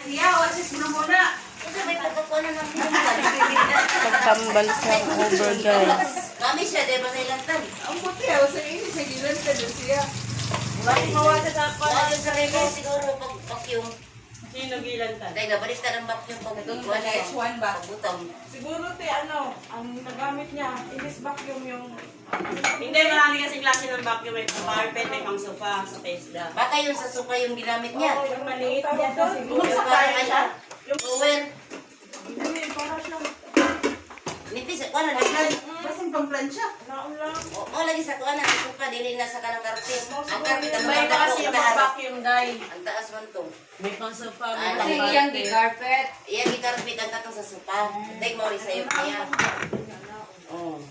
Siya, wasis mo muna. Ito may pagkakuha na ng Pagtambal sa over guys. Kami siya, di ba sa ilang tan? Ang puti, sa ini, sa gilan ka doon siya. Bakit mawasa sa Lagi sa relo siguro pag vacuum. Sino gilan ta? Dahil nabalis na ng vacuum pag Itong kuha na S1 ba? pagbutang. Siguro ang nagamit niya, inis vacuum yung... Hindi, marami kasing klase ng vacuum. May carpet, may pang sofa sa TESDA. Baka yung sa sofa yung ginamit niya. Oo, yung maliit niya to siguro. Yung parang ano, Rower. Hindi, para siyang Nipis, kuha na lagyan. Basing pang plansya. naulang. O lagi sa kuha na, sa sofa, dili na sa kanang karpet. Ang karpet, ang May mga kasi ang yung taas. vacuum guy. Ang taas man to. May pang sofa, may may pang pang carpet. Iyang i-carpet ang katong sa sofa. Dahil mo rin sa'yo niya. Oh.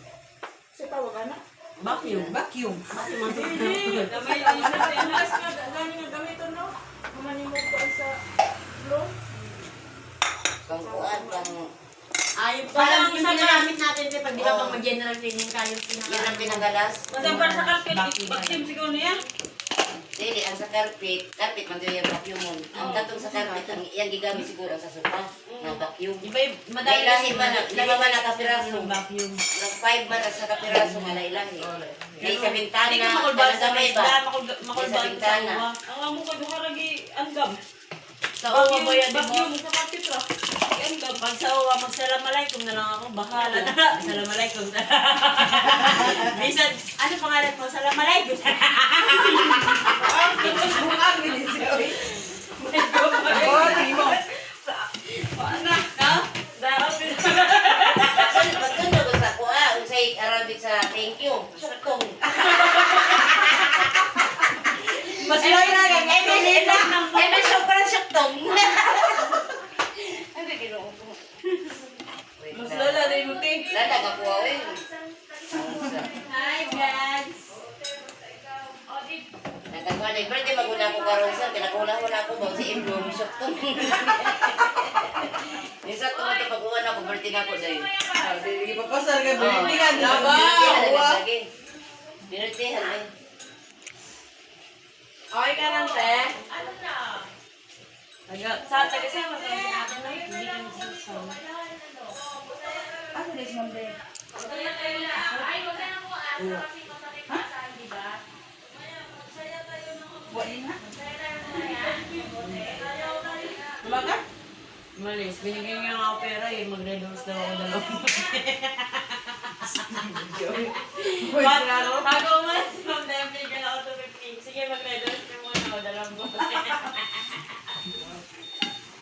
Kasi tawag ka na. Vacuum. Vacuum. Hindi, gamay lang yung stainless nga. Gani nga gamiton, no? Kumanimog ko sa floor. Pang kuhaan, pang... Ayun Parang yung isa pa. ginagamit natin din pag di ba Oo. pang mag-general cleaning ka yung Yan ang pinagalas. Kasi para sa carpet, vacuum siguro niya. Dili, ang sa carpet man doon yung vacuum mo. Ang katong sa carpet, ang iyang gigamit siguro ang sa sofa. Ng vacuum. Di ba madami Ilahi man, lima man ang kapiraso. ng vacuum. Ng 5 man ang sa kapiraso nga na ilahi. Di sa bintana, Hindi ko makulbal sa gamay mesa, ba? makulbal Sa sa bintana. uwa. Ang amo ko duha lagi anggam. Sa uwa mo yan, di Vacuum mo? sa carpet ra. Anggam. Pag sa uwa, magsalam-alaikum na lang ako. Bahala na. Salam-alaikum na. Bisan, ano pangalan mo? Salam-alaikum. Mukha din siya. Oh, di mo. Pagkundo ko sa kuha, usay Arabic sa thank you. Syuktong. Mas lala ka. Eme sobrang syuktong. Ano ginoo ko? Mas lala na yung muti. Lala ka kuha eh. Hi, guys. Nagkagawa na birthday maguna ko karon sa pinaguna-una ko ba si Iblo syuktong. Minsan ko ito pag-uwan ako birthday na ko dahil. Hindi pa pasar ka. Hindi ka. Diba? Binirtihan eh. Okay ka lang, te? Sa taga-sama ka sa atin na hindi ka nagsasawa. Ano this Monday? Buwain ha? Tumakan? Malis, binigyan niya nga ako pera eh. Magre-dose daw ako dalawang Bago umalis, ma'am, dahil binigyan ako 250. Sige, magre-dose ka muna ako dalawang